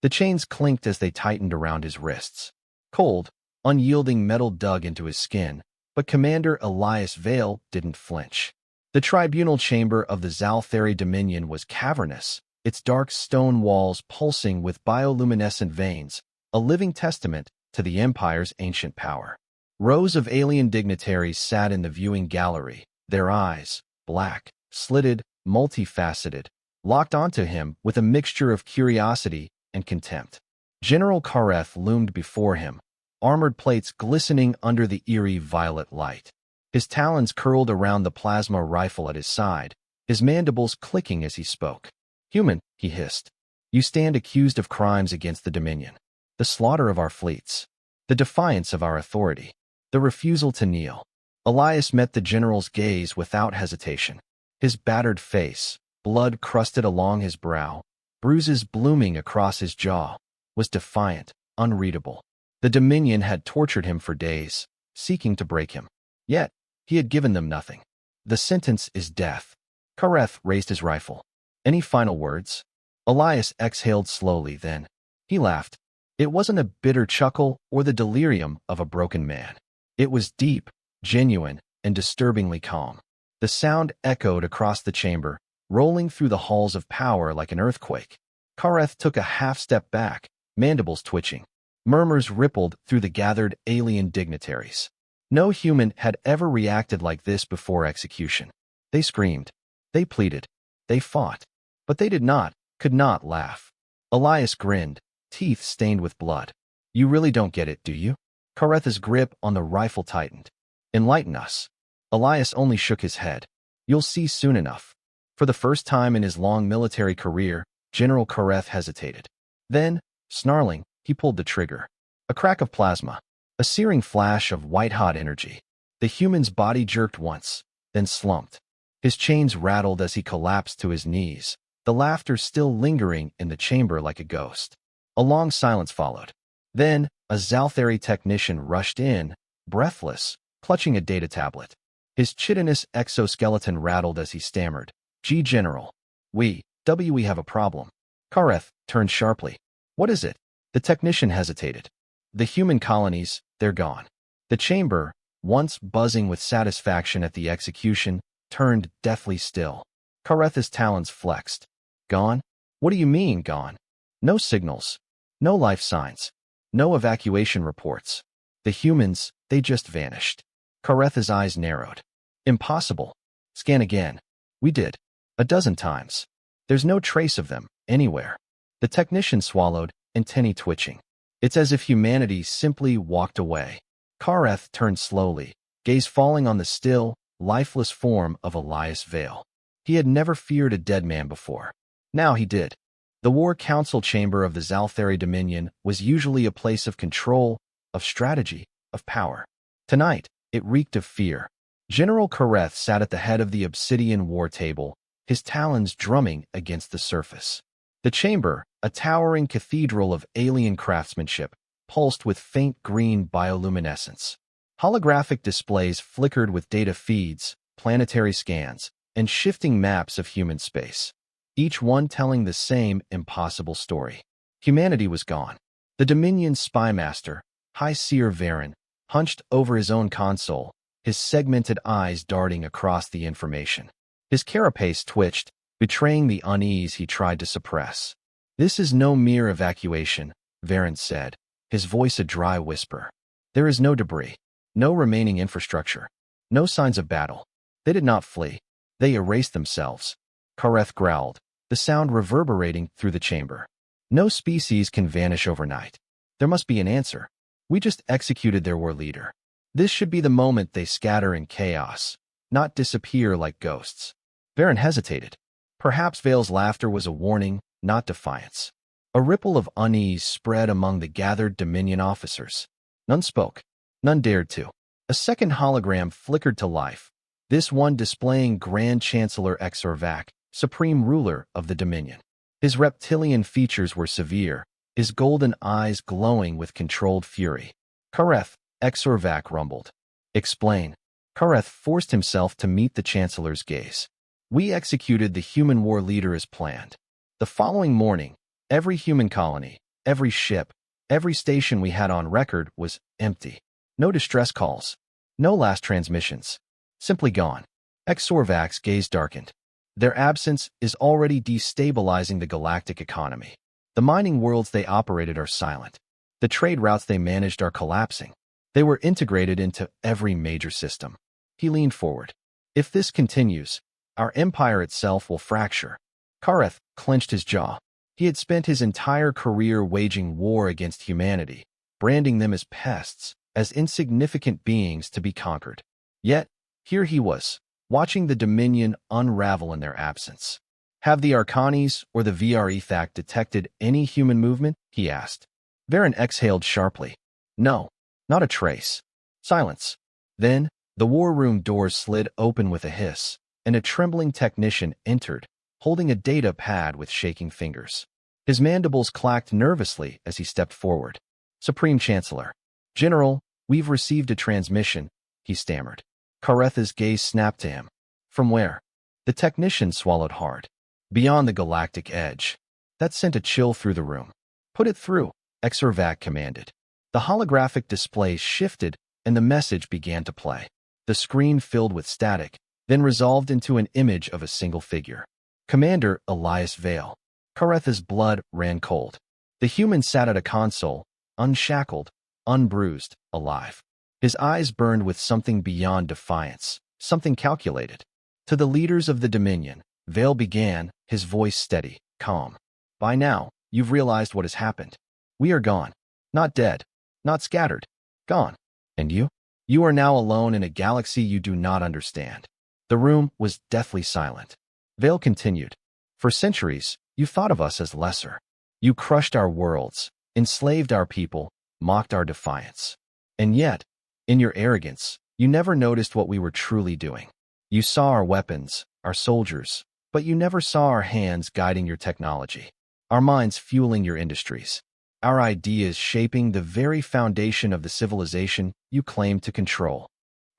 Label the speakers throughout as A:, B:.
A: The chains clinked as they tightened around his wrists. Cold, unyielding metal dug into his skin, but Commander Elias Vale didn't flinch. The tribunal chamber of the Zalthari Dominion was cavernous, its dark stone walls pulsing with bioluminescent veins, a living testament to the Empire's ancient power. Rows of alien dignitaries sat in the viewing gallery, their eyes, black, slitted, multifaceted, locked onto him with a mixture of curiosity and contempt. General Kareth loomed before him, armored plates glistening under the eerie violet light. His talons curled around the plasma rifle at his side, his mandibles clicking as he spoke. "Human," he hissed, "you stand accused of crimes against the Dominion. The slaughter of our fleets. The defiance of our authority. The refusal to kneel." Elias met the general's gaze without hesitation. His battered face, blood crusted along his brow, bruises blooming across his jaw, was defiant, unreadable. The Dominion had tortured him for days, seeking to break him. Yet, he had given them nothing. "The sentence is death." Kareth raised his rifle. "Any final words?" Elias exhaled slowly, then he laughed. It wasn't a bitter chuckle or the delirium of a broken man. It was deep, genuine, and disturbingly calm. The sound echoed across the chamber, rolling through the halls of power like an earthquake. Kareth took a half-step back, mandibles twitching. Murmurs rippled through the gathered alien dignitaries. No human had ever reacted like this before execution. They screamed. They pleaded. They fought. But they could not laugh. Elias grinned, teeth stained with blood. "You really don't get it, do you?" Kareth's grip on the rifle tightened. "Enlighten us." Elias only shook his head. "You'll see soon enough." For the first time in his long military career, General Kareth hesitated. Then, snarling, he pulled the trigger. A crack of plasma. A searing flash of white-hot energy. The human's body jerked once, then slumped. His chains rattled as he collapsed to his knees, the laughter still lingering in the chamber like a ghost. A long silence followed. Then, a Zalthari technician rushed in, breathless, clutching a data tablet. His chitinous exoskeleton rattled as he stammered. General. We have a problem." Kareth turned sharply. "What is it?" The technician hesitated. "The human colonies, they're gone." The chamber, once buzzing with satisfaction at the execution, turned deathly still. Kareth's talons flexed. "Gone? What do you mean, gone?" "No signals. No life signs. No evacuation reports. The humans, they just vanished." Kareth's eyes narrowed. "Impossible. Scan again." "We did. A dozen times. There's no trace of them, anywhere." The technician swallowed, antennae twitching. "It's as if humanity simply walked away." Kareth turned slowly, gaze falling on the still, lifeless form of Elias Vale. He had never feared a dead man before. Now he did. The War Council chamber of the Zalthari Dominion was usually a place of control, of strategy, of power. Tonight, it reeked of fear. General Kareth sat at the head of the obsidian war table, his talons drumming against the surface. The chamber, a towering cathedral of alien craftsmanship, pulsed with faint green bioluminescence. Holographic displays flickered with data feeds, planetary scans, and shifting maps of human space, each one telling the same impossible story. Humanity was gone. The Dominion's spymaster, High Seer Varen, hunched over his own console, his segmented eyes darting across the information. His carapace twitched, betraying the unease he tried to suppress. "This is no mere evacuation," Varen said, his voice a dry whisper. "There is no debris, no remaining infrastructure, no signs of battle. They did not flee. They erased themselves." Kareth growled, the sound reverberating through the chamber. "No species can vanish overnight. There must be an answer. We just executed their war leader. This should be the moment they scatter in chaos, not disappear like ghosts." Varen hesitated. Perhaps Vale's laughter was a warning, not defiance. A ripple of unease spread among the gathered Dominion officers. None spoke. None dared to. A second hologram flickered to life, this one displaying Grand Chancellor Exorvac, supreme ruler of the Dominion. His reptilian features were severe, his golden eyes glowing with controlled fury. "Kareth," Exorvac rumbled. "Explain." Kareth forced himself to meet the Chancellor's gaze. "We executed the human war leader as planned. The following morning, every human colony, Every ship, every station we had on record was empty. No distress calls. No last transmissions. Simply gone. Exorvac's gaze darkened. Their absence is already destabilizing the galactic economy. The mining worlds they operated are silent. The trade routes they managed are collapsing. They were integrated into every major system. He leaned forward. If this continues, our empire itself will fracture. Kareth clenched his jaw. He had spent his entire career waging war against humanity, branding them as pests, as insignificant beings to be conquered. Yet, here he was, watching the Dominion unravel in their absence. Have the Arcanis or the VRETHAC detected any human movement? He asked. Varen exhaled sharply. No, not a trace. Silence. Then, the war room doors slid open with a hiss, and a trembling technician entered, holding a data pad with shaking fingers. His mandibles clacked nervously as he stepped forward. Supreme Chancellor. General, we've received a transmission, he stammered. Karetha's gaze snapped to him. From where? The technician swallowed hard. Beyond the galactic edge. That sent a chill through the room. Put it through, Exorvac commanded. The holographic display shifted, and the message began to play. The screen filled with static, then resolved into an image of a single figure. Commander Elias Vale. Karetha's blood ran cold. The human sat at a console, unshackled, unbruised, alive. His eyes burned with something beyond defiance, something calculated. To the leaders of the Dominion, Vale began, his voice steady, calm. By now, you've realized what has happened. We are gone. Not dead. Not scattered. Gone. And you? You are now alone in a galaxy you do not understand. The room was deathly silent. Vale continued. For centuries, you thought of us as lesser. You crushed our worlds, enslaved our people, mocked our defiance. And yet, in your arrogance, you never noticed what we were truly doing. You saw our weapons, our soldiers, but you never saw our hands guiding your technology, our minds fueling your industries, our ideas shaping the very foundation of the civilization you claim to control.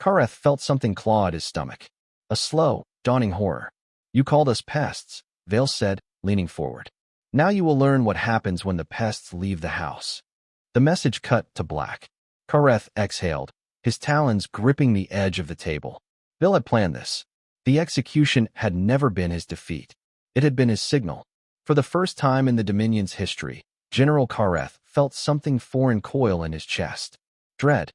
A: Kareth felt something claw at his stomach. A slow, dawning horror. You called us pests, Vale said, leaning forward. Now you will learn what happens when the pests leave the house. The message cut to black. Kareth exhaled, his talons gripping the edge of the table. Vale had planned this. The execution had never been his defeat. It had been his signal. For the first time in the Dominion's history, General Kareth felt something foreign coil in his chest. Dread.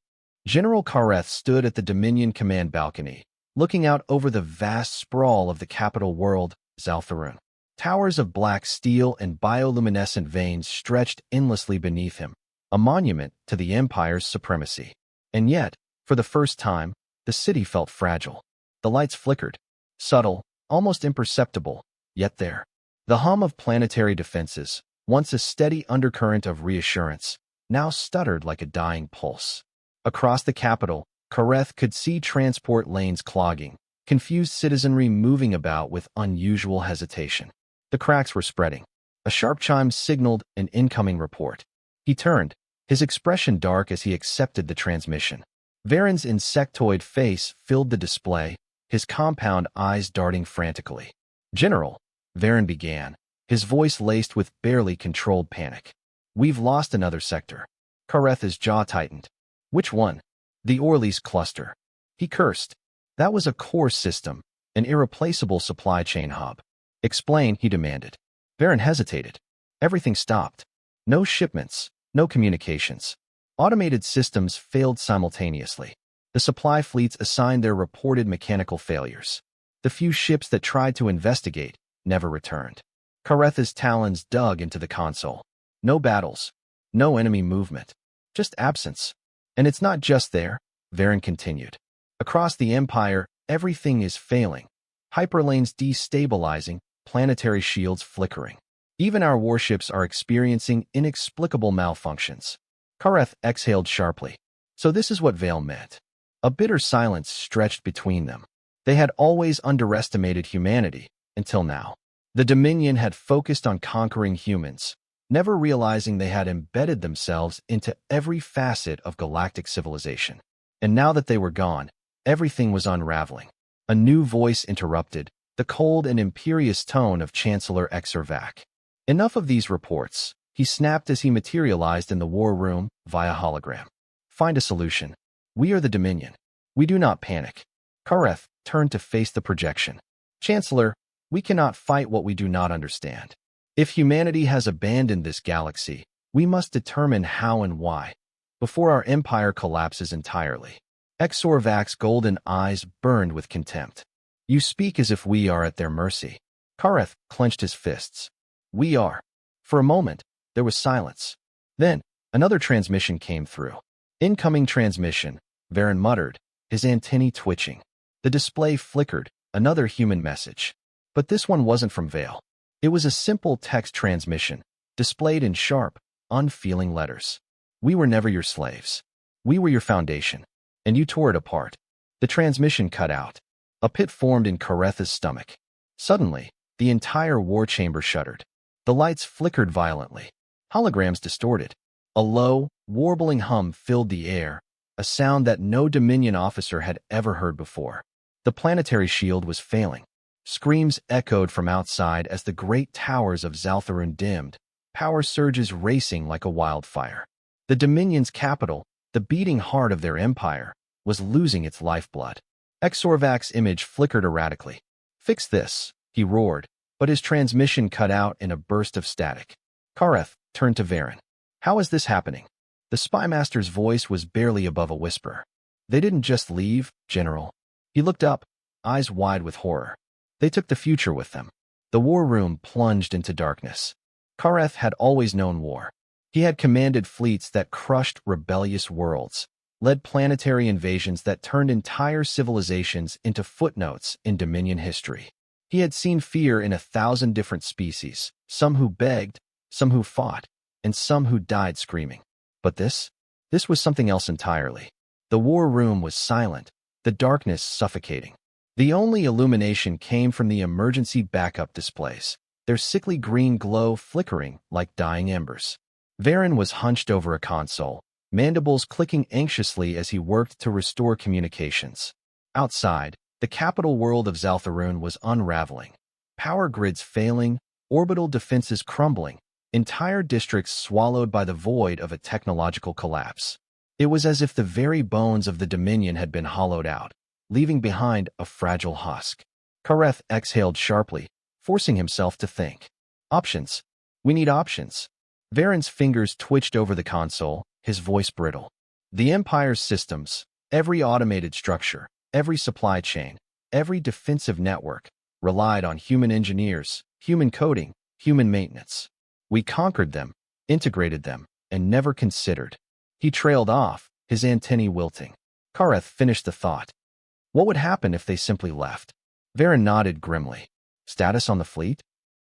A: General Kareth stood at the Dominion command balcony, looking out over the vast sprawl of the capital world, Zaltharun. Towers of black steel and bioluminescent veins stretched endlessly beneath him, a monument to the Empire's supremacy. And yet, for the first time, the city felt fragile. The lights flickered, subtle, almost imperceptible, yet there. The hum of planetary defenses, once a steady undercurrent of reassurance, now stuttered like a dying pulse. Across the capital, Kareth could see transport lanes clogging, confused citizenry moving about with unusual hesitation. The cracks were spreading. A sharp chime signaled an incoming report. He turned, his expression dark as he accepted the transmission. Varen's insectoid face filled the display, his compound eyes darting frantically. General, Varen began, his voice laced with barely controlled panic. We've lost another sector. Karetha's jaw tightened. Which one? The Orleans cluster. He cursed. That was a core system, an irreplaceable supply chain hub. Explain, he demanded. Varen hesitated. Everything stopped. No shipments, no communications. Automated systems failed simultaneously. The supply fleets assigned their reported mechanical failures. The few ships that tried to investigate never returned. Karetha's talons dug into the console. No battles, no enemy movement, just absence. And it's not just there, Varen continued. Across the Empire, everything is failing. Hyperlanes destabilizing, planetary shields flickering. Even our warships are experiencing inexplicable malfunctions. Kareth exhaled sharply. So this is what Vale meant. A bitter silence stretched between them. They had always underestimated humanity, until now. The Dominion had focused on conquering humans, never realizing they had embedded themselves into every facet of galactic civilization. And now that they were gone, everything was unraveling. A new voice interrupted, the cold and imperious tone of Chancellor Exorvac. Enough of these reports. he snapped as he materialized in the war room via hologram. Find a solution. We are the Dominion. We do not panic. Kareth turned to face the projection. Chancellor, we cannot fight what we do not understand. If humanity has abandoned this galaxy, we must determine how and why, before our empire collapses entirely. Exorvac's golden eyes burned with contempt. You speak as if we are at their mercy. Kareth clenched his fists. We are. For a moment, there was silence. Then, another transmission came through. Incoming transmission, Varen muttered, his antennae twitching. The display flickered, another human message. But this one wasn't from Vale. It was a simple text transmission, displayed in sharp, unfeeling letters. We were never your slaves. We were your foundation, and you tore it apart. The transmission cut out. A pit formed in Kareth's stomach. Suddenly, the entire war chamber shuddered. The lights flickered violently. Holograms distorted. A low, warbling hum filled the air, a sound that no Dominion officer had ever heard before. The planetary shield was failing. Screams echoed from outside as the great towers of Zaltharun dimmed, power surges racing like a wildfire. The Dominion's capital, the beating heart of their empire, was losing its lifeblood. Exorvac's image flickered erratically. Fix this, he roared, but his transmission cut out in a burst of static. Kareth turned to Varen. How is this happening? The spymaster's voice was barely above a whisper. They didn't just leave, General. He looked up, eyes wide with horror. They took the future with them. The war room plunged into darkness. Kareth had always known war. He had commanded fleets that crushed rebellious worlds, led planetary invasions that turned entire civilizations into footnotes in Dominion history. He had seen fear in 1,000 different species, some who begged, some who fought, and some who died screaming. But this was something else entirely. The war room was silent, the darkness suffocating. The only illumination came from the emergency backup displays, their sickly green glow flickering like dying embers. Varen was hunched over a console, mandibles clicking anxiously as he worked to restore communications. Outside, the capital world of Zaltharun was unraveling. Power grids failing, orbital defenses crumbling, entire districts swallowed by the void of a technological collapse. It was as if the very bones of the Dominion had been hollowed out, leaving behind a fragile husk. Kareth exhaled sharply, forcing himself to think. Options. We need options. Varen's fingers twitched over the console, his voice brittle. The Empire's systems, every automated structure, every supply chain, every defensive network, relied on human engineers, human coding, human maintenance. We conquered them, integrated them, and never considered. He trailed off, his antennae wilting. Kareth finished the thought. What would happen if they simply left? Varen nodded grimly. Status on the fleet?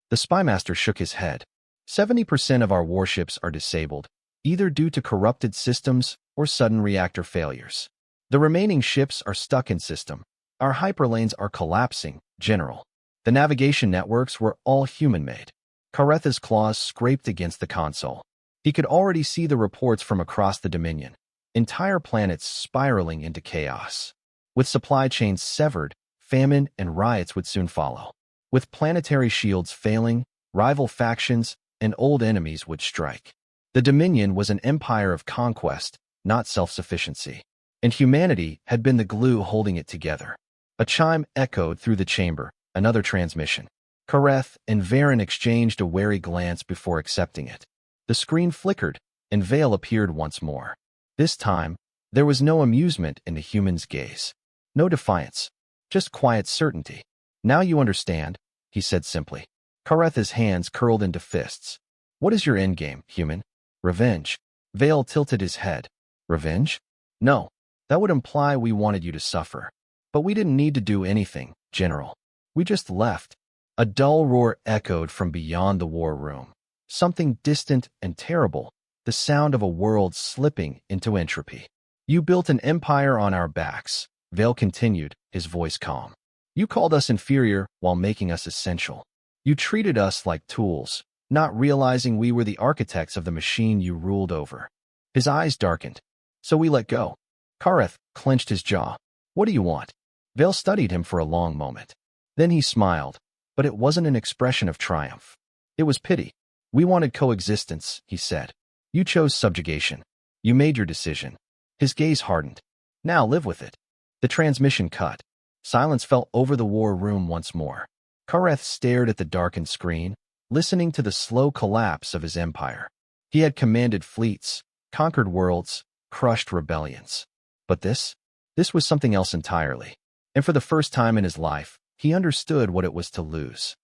A: The spymaster shook his head. 70% of our warships are disabled, either due to corrupted systems or sudden reactor failures. The remaining ships are stuck in system. Our hyperlanes are collapsing, General. The navigation networks were all human-made. Kareth's claws scraped against the console. He could already see the reports from across the Dominion. Entire planets spiraling into chaos. With supply chains severed, famine and riots would soon follow. With planetary shields failing, rival factions and old enemies would strike. The Dominion was an empire of conquest, not self-sufficiency. And humanity had been the glue holding it together. A chime echoed through the chamber, another transmission. Kareth and Varen exchanged a wary glance before accepting it. The screen flickered, and Vale appeared once more. This time, there was no amusement in the human's gaze. No defiance, just quiet certainty. Now you understand, he said simply. Kareth's hands curled into fists. What is your endgame, human? Revenge. Vale tilted his head. Revenge? No, that would imply we wanted you to suffer. But we didn't need to do anything, General. We just left. A dull roar echoed from beyond the war room. Something distant and terrible, the sound of a world slipping into entropy. You built an empire on our backs, Vale continued, his voice calm. You called us inferior while making us essential. You treated us like tools, not realizing we were the architects of the machine you ruled over. His eyes darkened. So we let go. Kareth clenched his jaw. What do you want? Vale studied him for a long moment. Then he smiled, but it wasn't an expression of triumph. It was pity. We wanted coexistence, he said. You chose subjugation. You made your decision. His gaze hardened. Now live with it. The transmission cut. Silence fell over the war room once more. Kareth stared at the darkened screen, listening to the slow collapse of his empire. He had commanded fleets, conquered worlds, crushed rebellions. But this was something else entirely. And for the first time in his life, he understood what it was to lose.